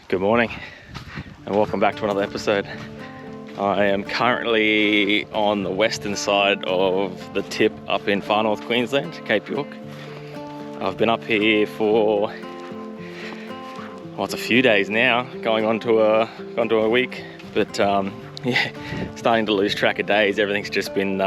Good morning and welcome back to another episode. I am currently on the western side of the tip up in far north Queensland, Cape York. I've been up here for, well, it's a few days now, going on to a week, but yeah, starting to lose track of days. Everything's just been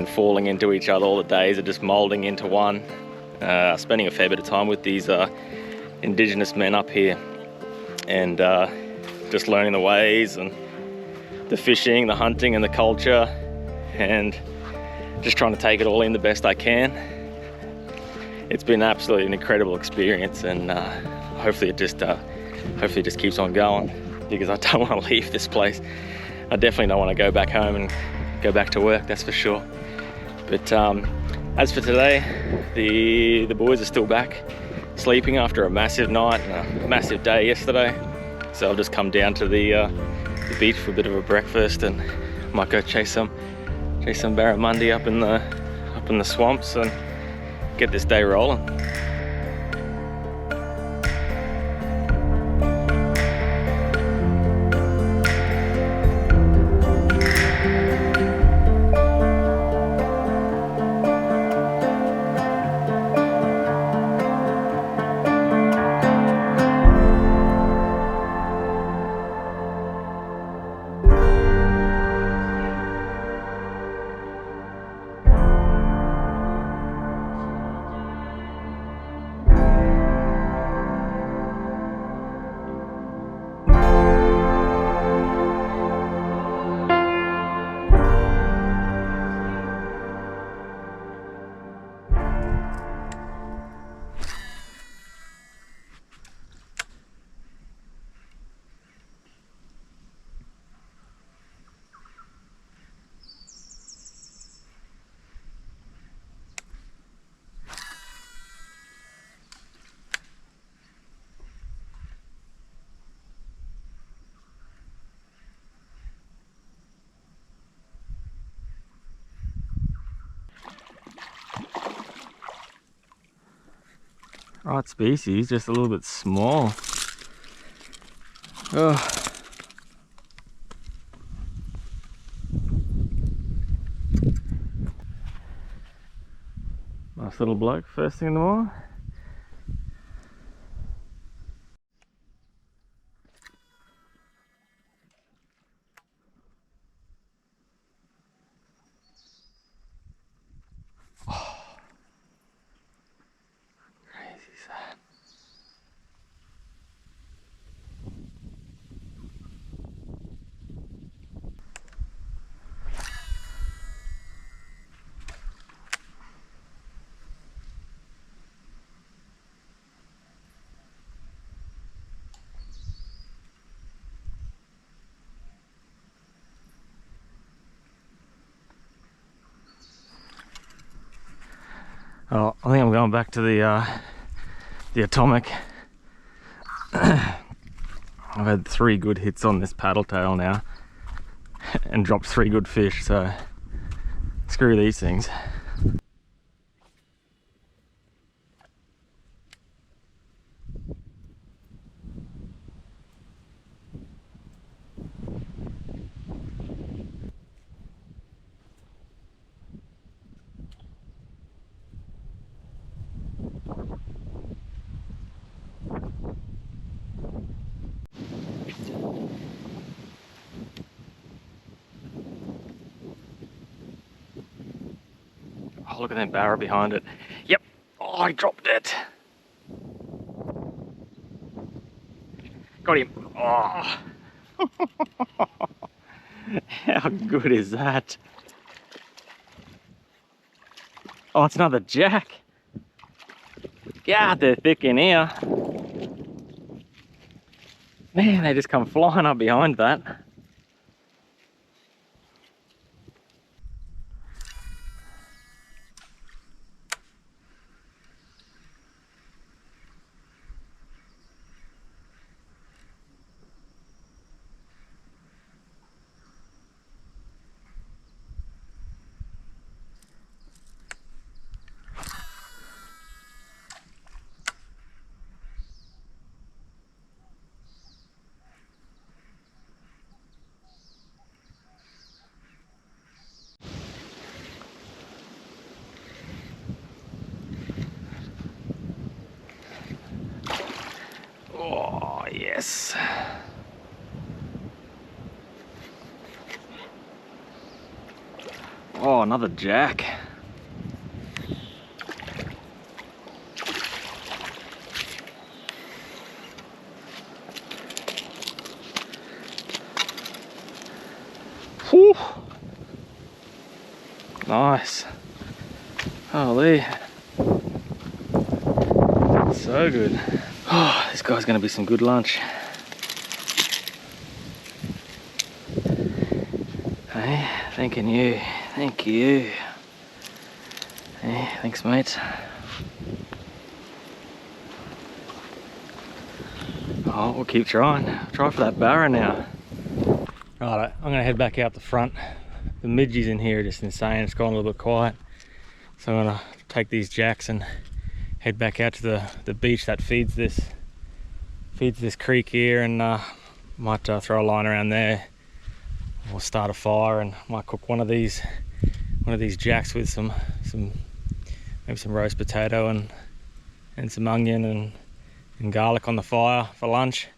falling into each other. All the days are just molding into one. Spending a fair bit of time with these Indigenous men up here and just learning the ways and the fishing, the hunting and the culture, and just trying to take it all in the best I can. It's been absolutely an incredible experience, and hopefully it just keeps on going, because I don't want to leave this place. I definitely don't want to go back home and go back to work, that's for sure. But as for today, the boys are still back sleeping after a massive night and a massive day yesterday. So I've just come down to the beach for a bit of a breakfast, and might go chase some barramundi up in the swamps and get this day rolling. Right species, just a little bit small. Oh. Nice little bloke first thing in the morning. Crazy sad. Oh, I think I'm going back to the atomic. I've had 3 good hits on this paddle tail now and dropped 3 good fish, so screw these things. Oh, look at that barra behind it. Yep. Oh, I dropped it. Got him. Oh. How good is that? Oh, it's another jack. God, they're thick in here. Man, they just come flying up behind that. Oh, yes. Oh, another jack. Whew. Nice. Holy. So good. Oh, this guy's gonna be some good lunch. Hey, thanking you. Thank you. Hey, thanks, mate. Oh, we'll keep trying. Try for that barra now. Right, I'm gonna head back out the front. The midges in here are just insane. It's gone a little bit quiet. So I'm gonna take these jacks and head back out to the beach that feeds this creek here, and might throw a line around there. We'll start a fire and might cook one of these jacks with some maybe some roast potato and some onion and garlic on the fire for lunch,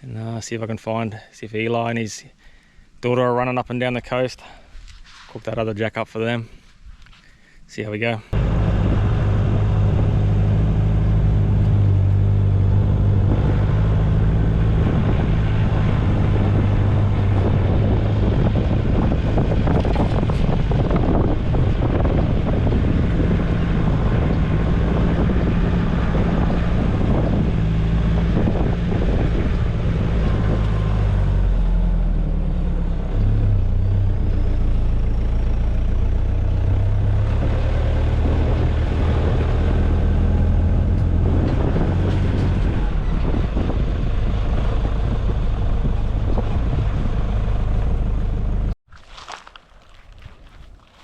and see if I can see if Eli and his daughter are running up and down the coast. Cook that other jack up for them. See how we go.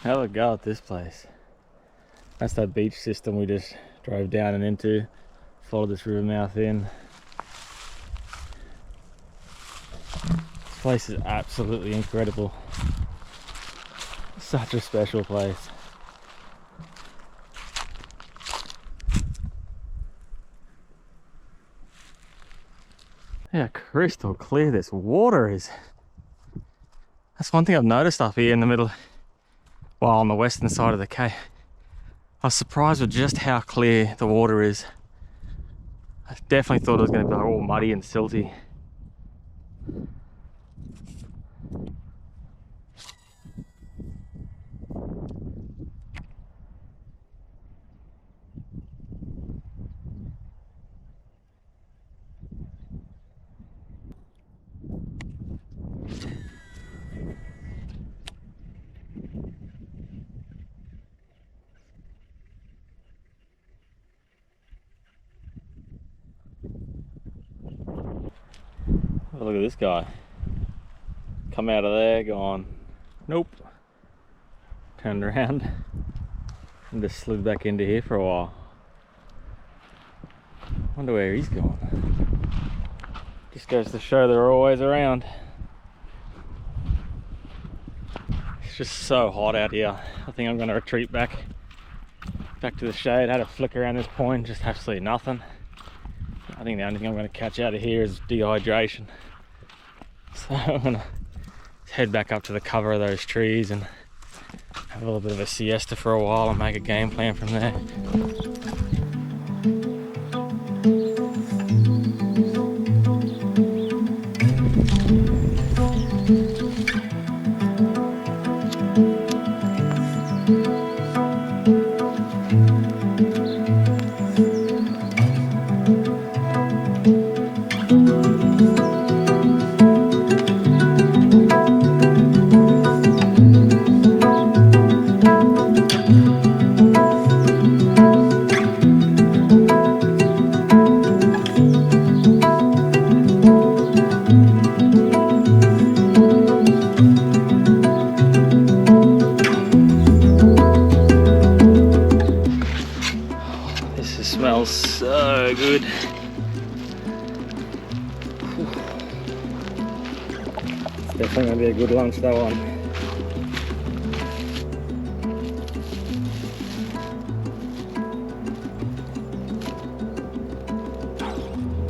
Have a go at this place. That's that beach system we just drove down and into. Followed this river mouth in. This place is absolutely incredible. Such a special place. Yeah, crystal clear this water is. That's one thing I've noticed up here in the middle. Well, on the western side of the cay. I was surprised with just how clear the water is. I definitely thought it was going to be all muddy and silty. Oh, look at this guy. Come out of there, gone. Nope. Turned around and just slid back into here for a while. Wonder where he's gone. Just goes to show they're always around. It's just so hot out here. I think I'm going to retreat back to the shade. Had a flick around this point, just absolutely nothing. I think the only thing I'm going to catch out of here is dehydration. So I'm going to head back up to the cover of those trees and have a little bit of a siesta for a while and make a game plan from there. Smells so good. It's definitely gonna be a good lunch, that one.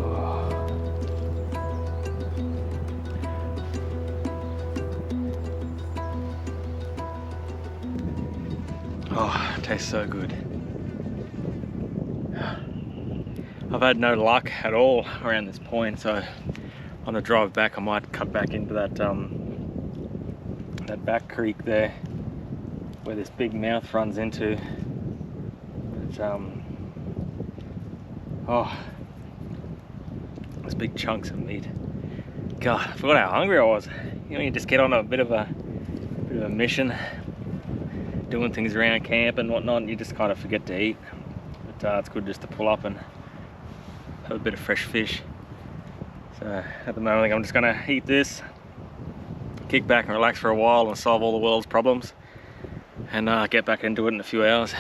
Oh. tastes so good. I've had no luck at all around this point, so on the drive back I might cut back into that that back creek there where this big mouth runs into. But, oh, those big chunks of meat. God, I forgot how hungry I was. You know, you just get on a bit of a mission, doing things around camp and whatnot, and you just kind of forget to eat. But it's good just to pull up and have a bit of fresh fish. So at the moment I think I'm just gonna eat this, kick back and relax for a while and solve all the world's problems, and get back into it in a few hours.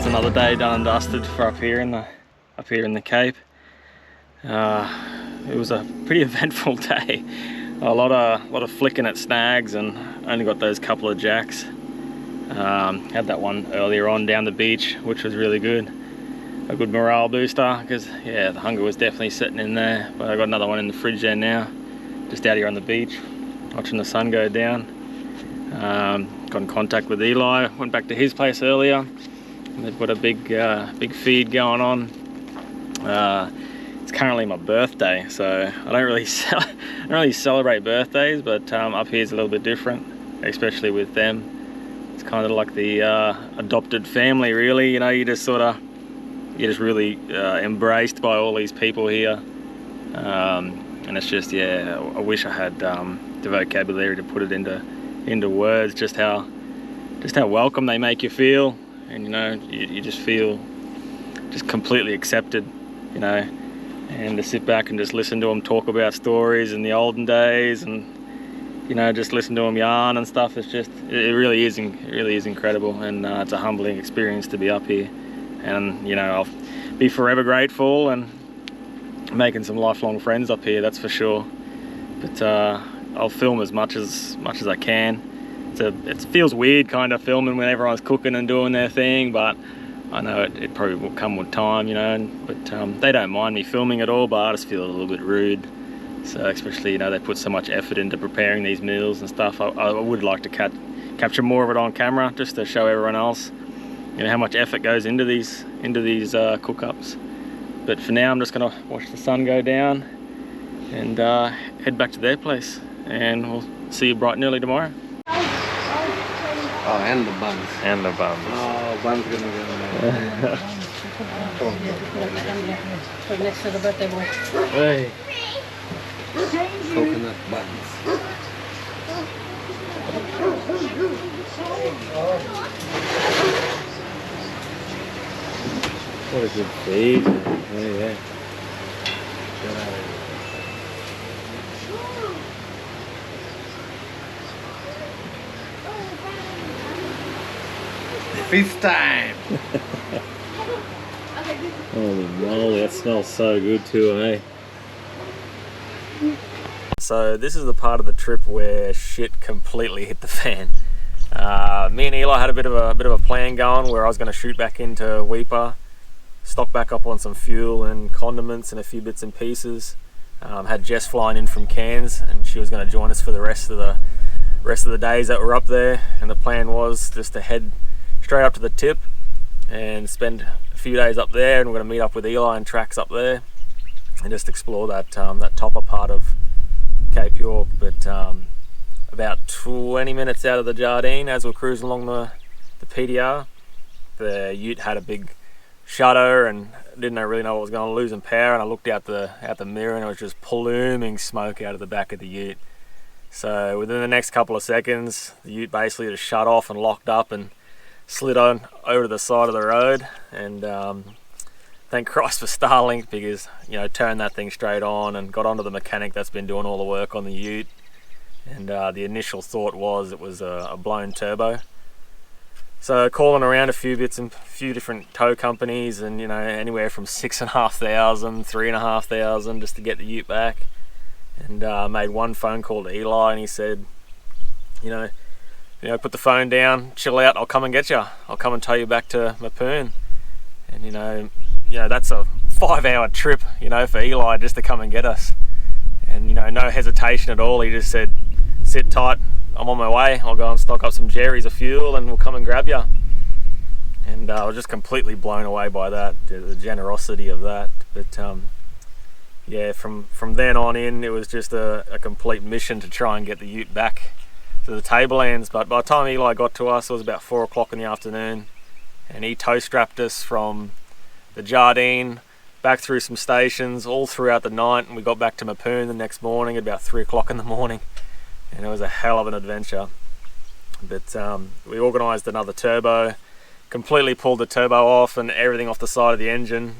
Another day done and dusted for up here in the Cape. It was a pretty eventful day. A lot of flicking at snags, and only got those couple of jacks. Had that one earlier on down the beach, which was really good. A good morale booster, because yeah, the hunger was definitely setting in there. But I got another one in the fridge there now, just out here on the beach, watching the sun go down. Got in contact with Eli, went back to his place earlier. They've got a big feed going on. It's currently my birthday, so I don't really celebrate birthdays, but up here is a little bit different, especially with them. It's kind of like the adopted family, really. You know, you're just really embraced by all these people here, and it's just, yeah, I wish I had the vocabulary to put it into words, just how welcome they make you feel. And you know, you just feel just completely accepted, you know, and to sit back and just listen to them talk about stories in the olden days, and you know, just listen to them yarn and stuff. It's just, it really is incredible, and it's a humbling experience to be up here. And you know, I'll be forever grateful and making some lifelong friends up here, that's for sure. But I'll film as much as I can. It feels weird kind of filming when everyone's cooking and doing their thing, but I know it probably will come with time, you know. But they don't mind me filming at all, but I just feel a little bit rude. So especially, you know, they put so much effort into preparing these meals and stuff. I would like to capture more of it on camera, just to show everyone else, you know, how much effort goes into these cook-ups. But for now, I'm just gonna watch the sun go down and head back to their place, and we'll see you bright and early tomorrow. Oh, and the buns. And the buns. Oh, buns gonna go there. For next to the birthday boy. Hey. Coconut buns. What a good feed. Oh, yeah. Get out of here. Feast time! Holy moly, that smells so good too, eh? So this is the part of the trip where shit completely hit the fan. Me and Eli had a bit of a plan going where I was going to shoot back into Weeper, stock back up on some fuel and condiments and a few bits and pieces. Had Jess flying in from Cairns, and she was going to join us for the rest of the days that were up there. And the plan was just to head straight up to the tip and spend a few days up there, and we're going to meet up with Eli and Tracks up there and just explore that topper part of Cape York. But about 20 minutes out of the Jardine, as we're cruising along the PDR, the ute had a big shudder and didn't really know what was going on, losing power, and I looked out the mirror and it was just pluming smoke out of the back of the ute. So within the next couple of seconds, the ute basically just shut off and locked up and slid on over to the side of the road. And thank Christ for Starlink, because turned that thing straight on and got onto the mechanic that's been doing all the work on the ute. And the initial thought was it was a blown turbo. So calling around a few different tow companies, and anywhere from 6,500, 3,500 just to get the ute back. And made one phone call to Eli, and he said, put the phone down, chill out, I'll come and get you. I'll come and tow you back to Mapoon. And that's a 5-hour trip, for Eli just to come and get us. And no hesitation at all. He just said, sit tight, I'm on my way. I'll go and stock up some Jerry's of fuel and we'll come and grab you. And I was just completely blown away by that, the generosity of that. But yeah, from then on in, it was just a complete mission to try and get the ute back to the tablelands. But by the time Eli got to us, it was about 4 o'clock in the afternoon, and he tow strapped us from the Jardine back through some stations all throughout the night, and we got back to Mapoon the next morning at about 3 o'clock in the morning, and it was a hell of an adventure. But we organised another turbo, completely pulled the turbo off and everything off the side of the engine.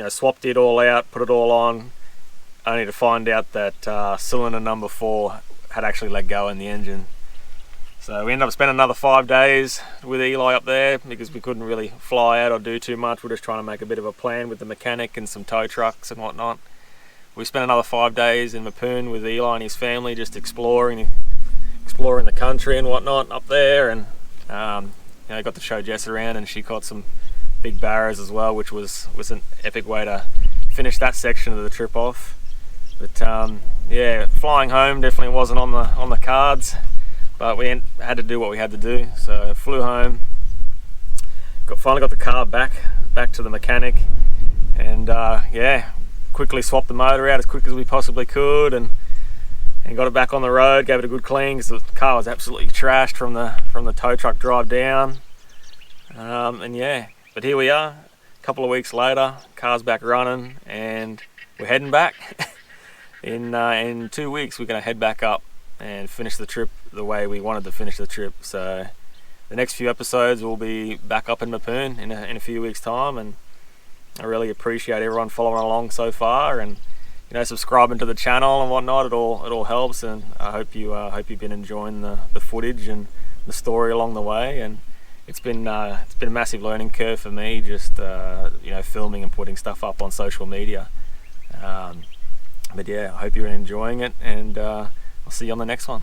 Swapped it all out, put it all on, only to find out that cylinder number 4 had actually let go in the engine. So we ended up spending another 5 days with Eli up there, because we couldn't really fly out or do too much. We're just trying to make a bit of a plan with the mechanic and some tow trucks and whatnot. We spent another 5 days in Mapoon with Eli and his family, just exploring the country and whatnot up there. And got to show Jess around, and she caught some big barrows as well, which was an epic way to finish that section of the trip off. But yeah, flying home definitely wasn't on the cards, but we had to do what we had to do. So flew home, finally got the car back to the mechanic, and yeah, quickly swapped the motor out as quick as we possibly could, and got it back on the road, gave it a good clean, because the car was absolutely trashed from the tow truck drive down. And yeah, but here we are, a couple of weeks later, car's back running, and we're heading back. In 2 weeks, we're going to head back up and finish the trip the way we wanted to finish the trip. So the next few episodes will be back up in Mapoon in a few weeks' time, and I really appreciate everyone following along so far, and subscribing to the channel and whatnot. It all helps, and I hope you've been enjoying the footage and the story along the way. And it's been a massive learning curve for me, just filming and putting stuff up on social media. But yeah, I hope you're enjoying it, and I'll see you on the next one.